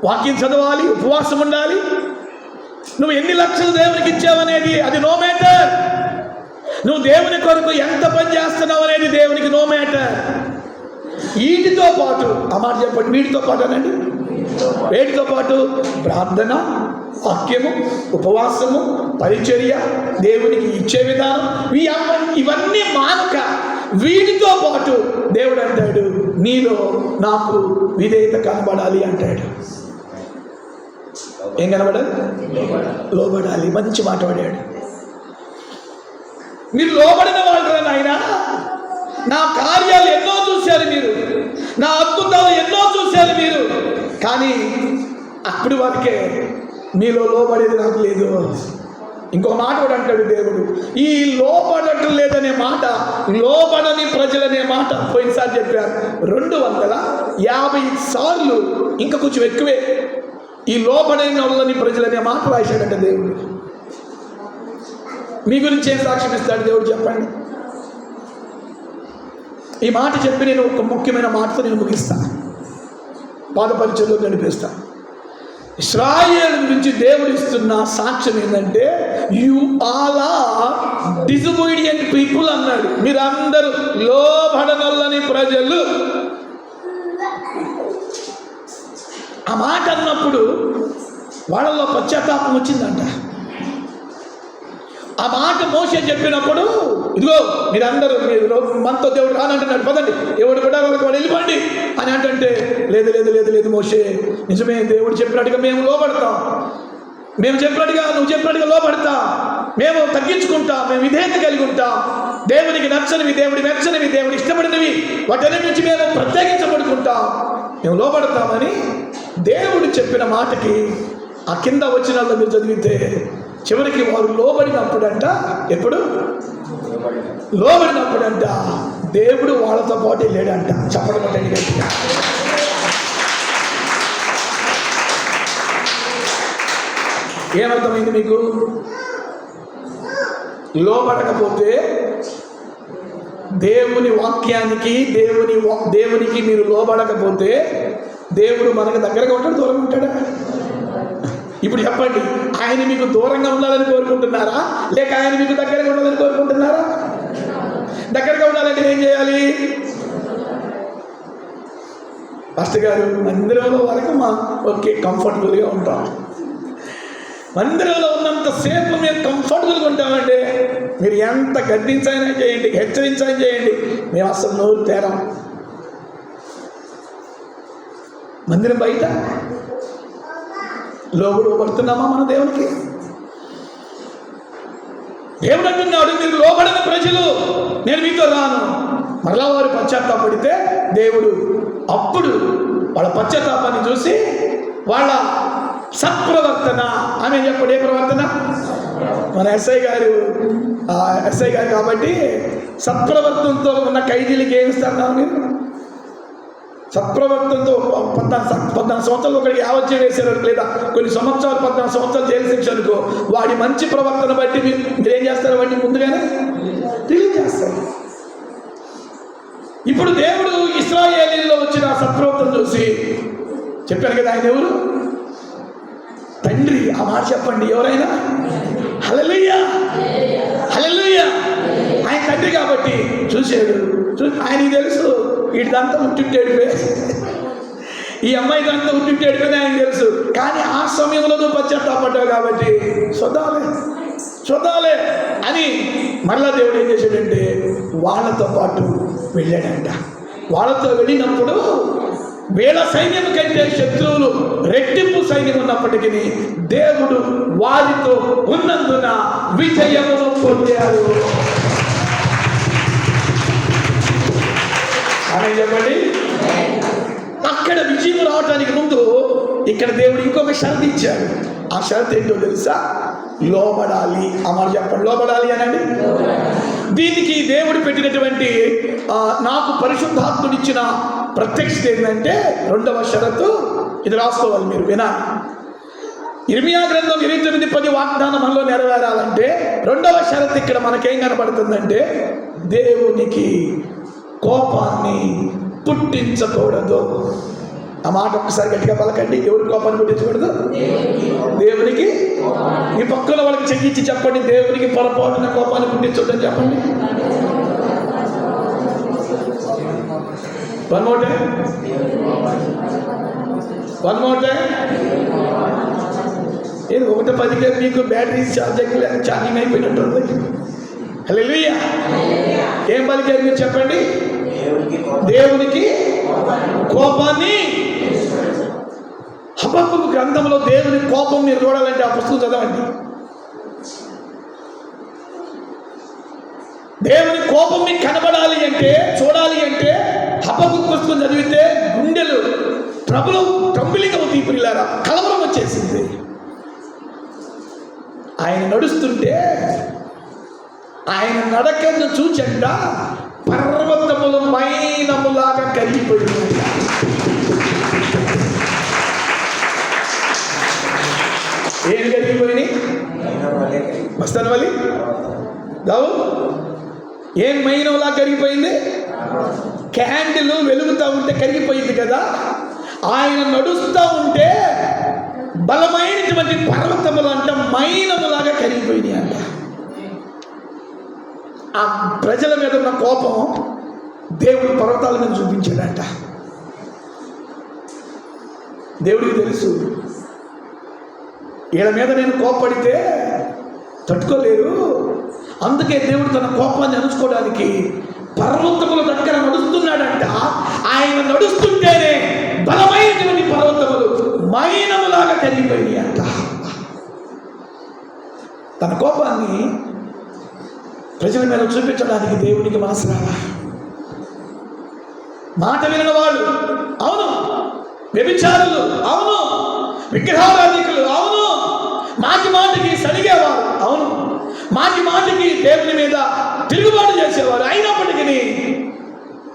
వాక్యం చదవాలి, ఉపవాసం ఉండాలి. నువ్వు ఎన్ని లక్షలు దేవునికి ఇచ్చావనేది అది నో మ్యాటర్. నువ్వు దేవుని కొరకు ఎంత పని చేస్తున్నావు అనేది దేవునికి నో మ్యాటర్. వీటితో పాటు ఆ మాట చెప్పండి, వీటితో పాటు అనండి, వీటితో పాటు ప్రార్థన, వాక్యము, ఉపవాసము, పరిచర్య, దేవునికి ఇచ్చే విధానం, ఇవన్నీ మానక వీటితో పాటు దేవుడు అంటాడు నీలో నాకు విధేయత కనబడాలి అంటాడు. ఏం కనబడాలి? లోబడాలి. మంచి మాట పడాడు. మీరు లోబడిన వాళ్ళు నాయన, నా కార్యాలు ఎన్నో చూశారు మీరు, నా అద్భుతాలు ఎన్నో చూశారు మీరు, కానీ అప్పుడు వరకే మీలో లోబడేది నాకు లేదు. ఇంకొక మాట కూడా అంటాడు దేవుడు, ఈ లోబడటం లేదనే మాట, లోబడని ప్రజలనే మాట పోయినసారి చెప్పారు 250 సార్లు, ఇంకా కొంచెం ఎక్కువే ఈ లోబడని వాళ్ళని ప్రజలనే మాట రాశాడంట దేవుడు. మీ గురించి ఏం సాక్ష్యం ఇస్తాడు దేవుడు చెప్పండి. ఈ మాట చెప్పి నేను ఒక ముఖ్యమైన మాటతో నేను ముగిస్తాను, పాదపరిచయంలో నడిపిస్తాను. ఇశ్రాయేలు గురించి దేవుడు ఇస్తున్న సాక్ష్యం ఏంటంటే you all are disobedient people అన్నాడు. మీరందరూ లోబడనొల్లని ప్రజలు. ఆ మాట అన్నప్పుడు వాళ్ళలో పశ్చాత్తాపం వచ్చిందంట. ఆ మాట మోషే చెప్పినప్పుడు, ఇదిగో మీరందరూ మీరు మనతో దేవుడు రానంటున్నాడు, పదండి ఎవడు కూడా వాడు వెళ్ళిపోండి అని అంటే, లేదు లేదు లేదు లేదు మోషే, నిజమే దేవుడు చెప్పినట్టుగా మేము లోపడతాం, మేము చెప్పినట్టుగా నువ్వు చెప్పినట్టుగా లోపడతాం, మేము తగ్గించుకుంటాం, మేము విధేయత కలిగి ఉంటాం, దేవునికి నచ్చనివి దేవుడి మెచ్చనివి దేవుడి ఇష్టపడినవి వాటన్నిటి నుంచి మేము ప్రత్యేకించబడుకుంటాం, మేము లోపడతామని దేవుడు చెప్పిన మాటకి ఆ కింద వచ్చిన మీరు చదివితే చివరికి వారు లోబడినప్పుడంట, ఎప్పుడు లోబడినప్పుడంట దేవుడు వాళ్ళతో పాటు వెళ్ళాడంట. చెప్పడం గట్టిగా. ఏమర్థమైంది మీకు? లోబడకపోతే దేవుని వాక్యానికి దేవునికి మీరు లోబడకపోతే దేవుడు మనకు దగ్గరగా ఉంటాడు, దూరంగా ఉంటాడా? ఇప్పుడు చెప్పండి, ఆయన మీకు దూరంగా ఉండాలని కోరుకుంటున్నారా, లేక ఆయన మీకు దగ్గరగా ఉండాలని కోరుకుంటున్నారా? దగ్గరగా ఉండాలంటే ఏం చేయాలి? పాస్టర్ గారు మందిరంలో వరకు ఓకే కంఫర్టబుల్గా ఉంటాం, మందిరంలో ఉన్నంతసేపు మేము కంఫర్టబుల్గా ఉంటామంటే మీరు ఎంత గద్దించైనా చేయండి, హెచ్చరించైనా చేయండి, మేము అసలు నోరు తేరాం. మందిరం బయట లోబడుతున్నామా మన దేవునికి? దేవుడు అంటున్నాడు, మీరు లోబడని ప్రజలు నేను మీతో రాను. మరలా వారు పశ్చాత్తాపడితే దేవుడు అప్పుడు వాళ్ళ పశ్చాత్తాపాన్ని చూసి వాళ్ళ సత్ప్రవర్తన ఆమె చెప్పండి, ఏ ప్రవర్తన? మన ఎస్ఐ గారు కాబట్టి సత్ప్రవర్తనతో ఉన్న ఖైదీలకి ఏమి ఇస్తారు? మీరు సత్ప్రవర్తనతో 14 సంవత్సరాలు ఒకరికి యావజ్జం వేసారు, లేదా కొన్ని సంవత్సరాలు 14 సంవత్సరాలు జైలు శిక్ష అనుకో, వాడి మంచి ప్రవర్తన బట్టి మీరేం చేస్తారు? వాడిని ముందుగానే రిలీజ్ చేస్తారు. ఇప్పుడు దేవుడు ఇశ్రాయేలీల్లో వచ్చిన సత్ప్రవర్తన చూసి చెప్పారు కదా, ఆయన ఎవరు? తండ్రి. ఆ మాట చెప్పండి ఎవరైనా. హల్లెలూయా, హల్లెలూయా. ఆయన తండ్రి కాబట్టి చూశాడు. ఆయనకి తెలుసు వీటిదంతా ఉట్టిట్టేడిపోయి, ఈ అమ్మాయిదంతా ఉట్టిట్టేడిపోయి ఆయన తెలుసు. కానీ ఆ సమయంలో నువ్వు పశ్చాత్తాపడ్డావు కాబట్టి చూద్దాలే అని మరలా దేవుడు ఏం చేశాడంటే వాళ్ళతో పాటు వెళ్ళాడంట. వాళ్ళతో వెళ్ళినప్పుడు వీళ్ళ సైన్యం కంటే శత్రువులు రెట్టింపు సైన్యం ఉన్నప్పటికీ దేవుడు వారితో ఉన్నందున విజయమును పొందారు. అని చెప్పండి. అక్కడ విజయం రావడానికి ముందు ఇక్కడ దేవుడు ఇంకొక షరతు ఇచ్చాడు. ఆ షరతు ఏంటో తెలుసా? లోబడాలి. అమలు చెప్పండి, లోబడాలి అనండి. దీనికి దేవుడు పెట్టినటువంటి నాకు పరిశుద్ధాత్ముడిచ్చిన ప్రత్యక్షత ఏంటంటే 2వ షరతు. ఇది రాసుకోవాలి, మీరు వినాలి. ఇర్మియా గ్రంథం 29:10 వాగ్దానం మనలో నెరవేరాలంటే 2వ షరతు ఇక్కడ మనకేం కనబడుతుందంటే దేవునికి కోపాన్ని పుట్టించకూడదు. ఆ మాట ఒక్కసారి గట్టిగా పలకండి. ఎవరి కోపాన్ని పుట్టించకూడదు? దేవునికి. ఈ పక్కన వాళ్ళకి చెయ్యించి చెప్పండి, దేవునికి పొరపాటున కోపాన్ని పుట్టించొద్దని చెప్పండి. One more time. ఏది 1:10కే మీకు బ్యాటరీ ఛార్జింగ్ అయిపోయినట్టుంది. హల్లెలూయా. ఏం పలికారు మీరు చెప్పండి? దేవునికి కోపాన్ని. హబక్కూకు గ్రంథంలో దేవుని కోపం మీరు చూడాలంటే ఆ పుస్తకం చదవండి. దేవుని కోపం మీకు కనబడాలి అంటే, చూడాలి అంటే హబక్కూకు పుస్తకం చదివితే గుండెలు ట్రంబిలింగ్ అవుతాయి. పిల్లారా, కలవరం వచ్చేసింది. ఆయన నడుస్తుంటే ఆయన నడకను చూచంట పర్వతములు మైనములాగా కరిగిపోయింది. ఏం కరిగిపోయినాయి? వస్తాను వలి గావు. ఏం మైనంలా కరిగిపోయింది? క్యాండిల్ వెలుగుతూ ఉంటే కరిగిపోయింది కదా. ఆయన నడుస్తూ ఉంటే బలమైనటువంటి పర్వతములు అంట మైనములాగా కరిగిపోయినాయి అంట. ఆ ప్రజల మీద ఉన్న కోపం దేవుడు పర్వతాల మీద చూపించాడంట. దేవుడికి తెలుసు, వీళ్ళ మీద నేను కోపడితే తట్టుకోలేరు. అందుకే దేవుడు తన కోపాన్ని అణుచుకోవడానికి పర్వతముల దగ్గర నడుస్తున్నాడంట. ఆయన నడుస్తుంటేనే బలమైనటువంటి పర్వతములు మైనములాగా కరిగిపోయినాయి అంట. తన కోపాన్ని ప్రజల మీద చూపించడానికి దేవునికి మనసు రాలా. మాట వినని వాళ్ళు, అవును. వ్యభిచారులు, అవును. విగ్రహారాధికులు, అవును. మాటి మాటికి సడిగేవారు, అవును. మాటి మాటికి దేవుని మీద తిరుగుబాటు చేసేవారు. అయినప్పటికీ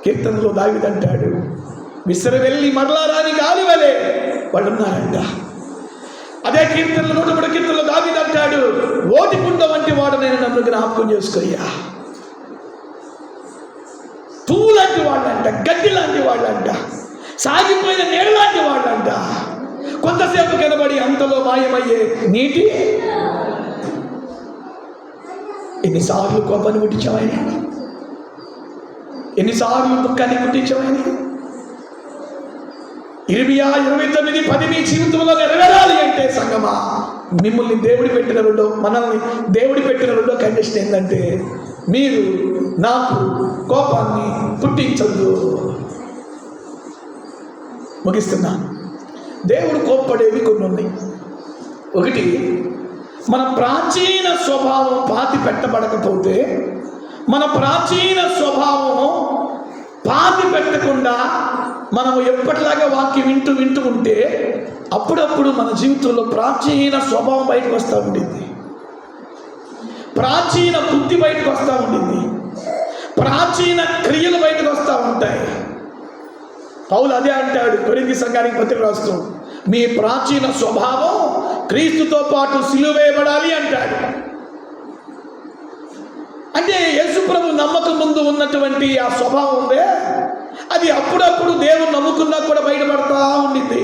కీర్తనలో దావీదు అంటాడు, విసిరి వెళ్ళి మరలా రాని గాలి వలె వాళ్ళు ఉన్నారంట. అదే కీర్తనలో 103 కీర్తనలో దావీదు అంటాడు, ఓటికుండ వంటి వాడు నేను నన్ను జ్ఞాపకం చేసుకోయ్యా. పువ్వు లాంటి వాళ్ళంట, గడ్డి లాంటి వాళ్ళంట, సాగిపోయిన నీళ్ళ లాంటి వాళ్ళంట, కొంతసేపు కనబడి అంతలో మాయమయ్యే నీటి. ఎన్నిసార్లు కోపాన్ని పుట్టించామని, ఎన్నిసార్లు దుఃఖాన్ని పుట్టించామని. 29:10 మీ జీవితంలో నెరవేరాలి అంటే సంగమా, మిమ్మల్ని మనల్ని దేవుడి పెట్టిన రెండో కండిషన్ ఏంటంటే, మీరు నాకు కోపాన్ని పుట్టించద్దు. ముగిస్తున్నాను. దేవుడు కోప్పడేవి కొన్ని ఉన్నాయి. ఒకటి, మన ప్రాచీన స్వభావం పాతి పెట్టబడకపోతే, మన ప్రాచీన స్వభావం పాతి పెట్టకుండా మనము ఎప్పటిలాగా వాక్యం వింటూ ఉంటే అప్పుడప్పుడు మన జీవితంలో ప్రాచీన స్వభావం బయటకు వస్తూ ఉండింది, ప్రాచీన బుద్ధి బయటకు వస్తూ ఉండింది, ప్రాచీన క్రియలు బయటకు వస్తూ ఉంటాయి. పౌలు అదే అంటాడు కొరింథీ సంఘానికి పత్రిక రాస్తూ, మీ ప్రాచీన స్వభావం క్రీస్తుతో పాటు సిలువ వేయబడాలి అంటాడు. అంటే యేసుప్రభు నమ్మకం ముందు ఉన్నటువంటి ఆ స్వభావం ఉందే, అది అప్పుడప్పుడు దేవుని నమ్ముకున్నా కూడా బయటపడతా ఉండింది.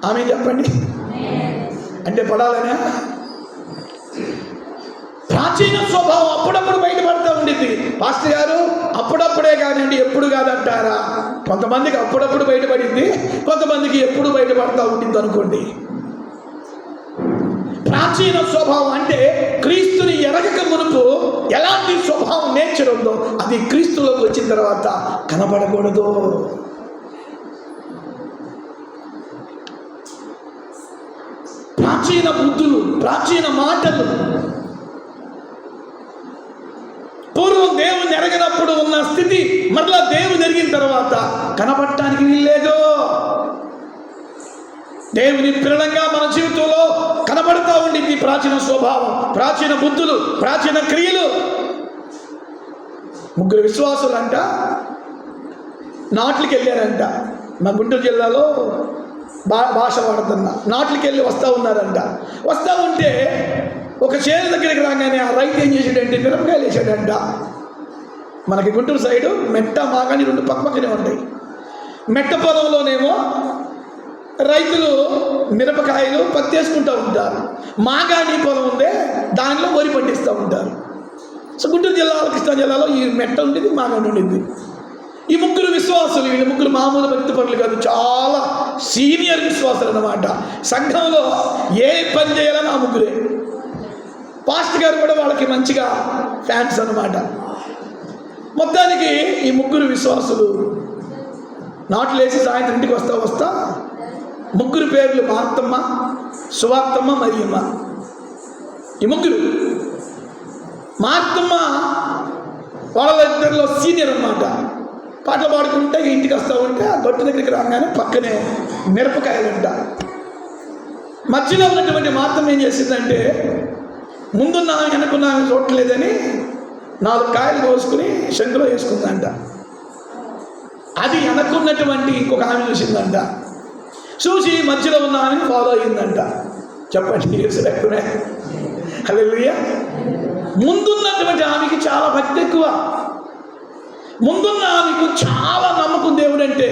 ఆమె చెప్పండి, అంటే పడాలనే ప్రాచీన స్వభావం అప్పుడప్పుడు బయటపడతా ఉండింది. పాస్టర్ గారు అప్పుడప్పుడే కాదండి, ఎప్పుడు కాదంటారా? కొంతమందికి అప్పుడప్పుడు బయటపడింది, కొంతమందికి ఎప్పుడు బయటపడతా ఉండింది అనుకోండి. ప్రాచీన స్వభావం అంటే క్రీస్తుని ఎరగక మునుపు ఎలాంటి స్వభావం నేచర్ ఉందో అది క్రీస్తులోకి వచ్చిన తర్వాత కనబడకూడదు. ప్రాచీన బుద్ధులు, ప్రాచీన మాటలు, పూర్వం దేవుని ఎరగనప్పుడు ఉన్న స్థితి మరలా దేవుని ఎరిగిన తర్వాత కనబడటానికి వీల్లేదు. దేవుని పిల్లలంగా మన జీవితంలో కనబడతా ఉండింది ప్రాచీన స్వభావం, ప్రాచీన బుద్ధులు, ప్రాచీన క్రియలు. 3 విశ్వాసులు అంట నాట్లకి వెళ్ళారంట. మా గుంటూరు జిల్లాలో భాష వాడుతున్నా, నాట్లకి వెళ్ళి వస్తూ ఉన్నారంట. వస్తూ ఉంటే ఒక చేను దగ్గరికి రాగానే ఆ రైతు ఏం చేసాడంటే మిరపకాయలు వేసాడంట. మనకి గుంటూరు సైడు మెట్ట మాగాని 2 పక్కనే ఉంటాయి. మెట్ట పొలంలోనేమో రైతులు మిరపకాయలు పత్తి వేసుకుంటూ ఉంటారు, మాగాణి పొలం ఉందే దానిలో వరి పండిస్తూ ఉంటారు. సో గుంటూరు జిల్లాలో, కృష్ణా జిల్లాలో ఈ మెట్ట ఉండేది, మాగాణి ఉండేది. ఈ 3 విశ్వాసులు, వీళ్ళు 3 మామూలు భక్తి పనులు కాదు, చాలా సీనియర్ విశ్వాసులు అన్నమాట. సంఘంలో ఏ పని చేయాలని ఆ 3. పాస్టర్ గారు కూడా వాళ్ళకి మంచిగా ఫ్యాన్స్ అన్నమాట. మొత్తానికి ఈ 3 విశ్వాసులు నాట్లు వేసి సాయంత్రం ఇంటికి వస్తా 3 పేర్లు మార్తమ్మ, సువార్తమ్మ, మరియమ్మ. ఈ 3 మార్తమ్మ వాళ్ళిద్దరిలో సీనియర్ అన్నమాట. పాటలు పాడుకుంటే ఇంటికి వస్తూ ఉంటే ఆ గట్టు దగ్గరికి రాగానే పక్కనే మిరపకాయలంట. మధ్యలో ఉన్నటువంటి మార్తమ్మ ఏం చేసిందంటే, ముందున్న వెనుకున్న చూడలేదని 4 కాయలు కోసుకుని శంఖలో వేసుకుందంట. అది వెనక్కున్నటువంటి ఇంకొక ఆమె చూసిందంట. చూసి మధ్యలో ఉన్న ఆమెను ఫాలో అయ్యిందంట. చెప్పండి, ఎక్కువనే. హల్లెలూయా. ముందున్నటువంటి ఆమెకి చాలా భక్తి ఎక్కువ, ముందున్న ఆమెకు చాలా నమ్మకం దేవుడు అంటే.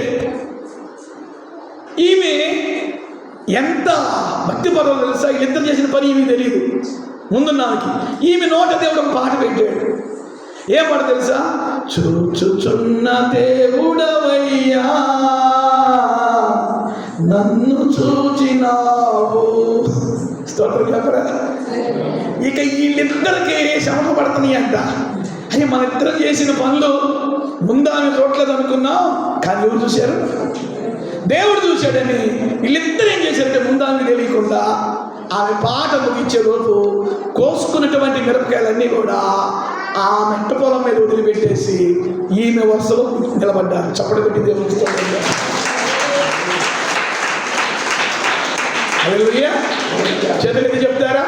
ఈమె ఎంత భక్తిపరం తెలుసా? వీళ్ళిద్దరు చేసిన పని ఈమె తెలియదు. ముందున్న ఆమెకి ఈమె నోట దేవుడు ఒక పాట పెట్టాడు. ఏం పాట తెలుసా? చూచుచున్న దేవుడవయ్యా, నన్ను చూచినావు. స్తోత్రం చెప్పరా? ఇక వీళ్ళిద్దరికి శ్రమ పడుతున్నాయి అంట. అని మన ఇద్దరం చేసిన పనులు ముందు ఆమె చూడలేదు అనుకున్నాం, కానీ ఎవరు చూశారు? దేవుడు చూశాడని వీళ్ళిద్దరు ఏం చేశారంటే ముందు ఆమె తెలియకుండా ఆమె పాట ముగించే రోజు కోసుకున్నటువంటి మిరపకాయలన్నీ కూడా ఆ మెట్ట పొలం మీద వదిలిపెట్టేసి ఈమె వరుసలో నిలబడ్డారు. చప్పటి పెట్టి దేవుడికి స్తోత్రం. హల్లెలూయా. చేతులు ఎత్తి చెప్తారా?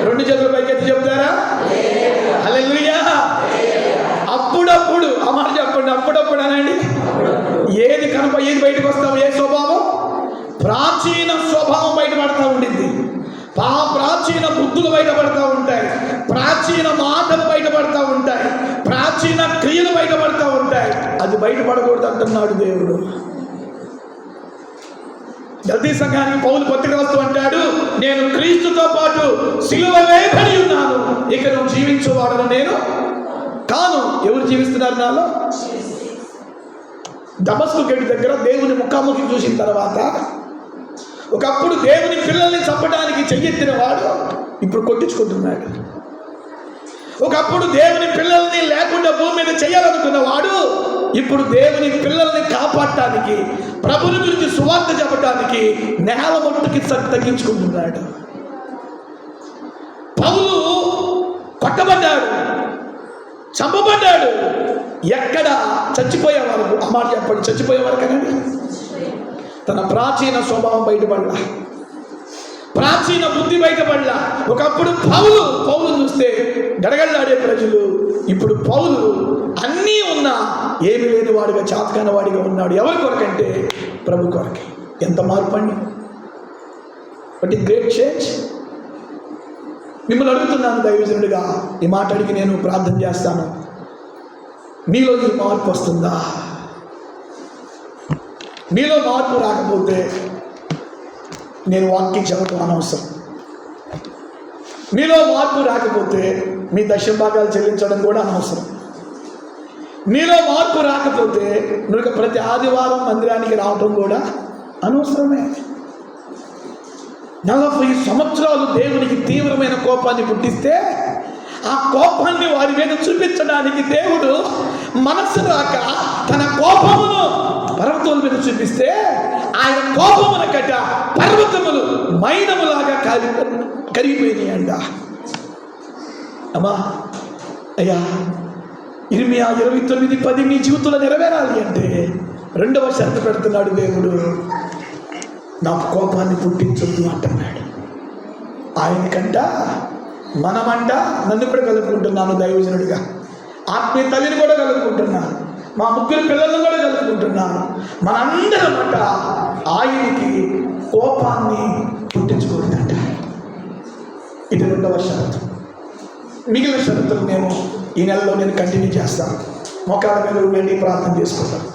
రెండు చేతుల పైకి ఎత్తి చెప్తారా? హల్లెలూయా. అప్పుడప్పుడు ఆ మాట చెప్పండి, అప్పుడప్పుడు అనండి. ఏది ఏది బయటకు వస్తాం? ఏ స్వభావం? ప్రాచీన స్వభావం బయటపడతా ఉండింది. ప్రాచీన బుద్ధులు బయటపడతా ఉంటాయి, ప్రాచీన మాటలు బయటపడతా ఉంటాయి, ప్రాచీన క్రియలు బయటపడతా ఉంటాయి. అది బయటపడకూడదు అంటున్నాడు దేవుడు. గల్తీ సంఘానికి పౌలు పత్రిక రాస్తూ అంటాడు, నేను క్రీస్తుతో పాటు సిలువ వేయబడి ఉన్నాను, ఇక నువ్వు జీవించేవాడను నేను కాను. ఎవరు జీవిస్తున్నారు నాలో? దమస్కు గడి దగ్గర దేవుని ముఖాముఖి చూసిన తర్వాత ఒకప్పుడు దేవుని పిల్లల్ని చంపడానికి చెయ్యెత్తిన వాడు ఇప్పుడు కొట్టించుకుంటున్నాడు. ఒకప్పుడు దేవుని పిల్లల్ని లేకుండా భూమి మీద చేయాలనుకున్న వాడు ఇప్పుడు దేవుని పిల్లల్ని కాపాడటానికి, ప్రభుని గురించి సువార్త చెప్పడానికి నేల మట్టుకి తగ్గించుకుంటున్నాడు. పౌలు కొట్టబడ్డాడు, చంపబడ్డాడు. ఎక్కడ? చచ్చిపోయేవారు. ఆ మాట చెప్పండి, చచ్చిపోయేవారు కదండి. తన ప్రాచీన స్వభావం బయటపడలా, ప్రాచీన బుద్ధి బయటపడలా. ఒకప్పుడు పౌలు చూస్తే గడగడలాడే ప్రజలు, ఇప్పుడు పౌలు అన్నీ ఉన్నా ఏమి లేని వాడిగా, చాతకాని వాడిగా ఉన్నాడు. ఎవరి కొరకంటే ప్రభు కొరకే. ఎంత మార్పు అండి! బట్ ఈ గ్రేట్ చేంజ్. మిమ్మల్ని అడుగుతున్నాను దైవజనుడిగా, ఈ మాట అడిగి నేను ప్రార్థన చేస్తాను. మీలో ఈ మార్పు వస్తుందా? మీలో మార్పు రాకపోతే నేను వాక్యం చదవటం అనవసరం. మీలో మార్పు రాకపోతే మీ దశమ భాగాలు చెల్లించడం కూడా అనవసరం. మీలో మార్పు రాకపోతే నువ్వు ప్రతి ఆదివారం మందిరానికి రావటం కూడా అనవసరమే. 40 సంవత్సరాలు దేవునికి తీవ్రమైన కోపాన్ని పుట్టిస్తే ఆ కోపాన్ని వారి మీద చూపించడానికి దేవుడు మనసు రాక తన కోపమును పర్వతముల మీద చూపిస్తే ఆయన కోపమున కట్ట పర్వతములు మైనములాగా కరిగిపోయినాయి అంట. అమ్మా అయ్యా, ఇర్మియా 29:10 నీ జీవితంలో నెరవేరాలి అంటే 2వ షరతు పెడుతున్నాడు దేవుడు. నాకు కోపాన్ని పుట్టించొద్దు అంటున్నాడు. ఆయనకంట మనమంట, నన్ను కూడా కలుపుకుంటున్నాను దైవజనుడిగా, ఆత్మీయ తల్లిని కూడా కలుపుకుంటున్నాను, మా 3 పిల్లలను కూడా కలుపుకుంటున్నాను. మనందరం అంట ఆయనకి కోపాన్ని పుట్టించకూడదంట. ఇది 2వ షరతు. మిగిలిన షరతులు నేను ఈ నెలలో కంటిన్యూ చేస్తాను. మోకాళ్ళ మీద వెళ్ళి ప్రార్థన చేసుకుంటాను.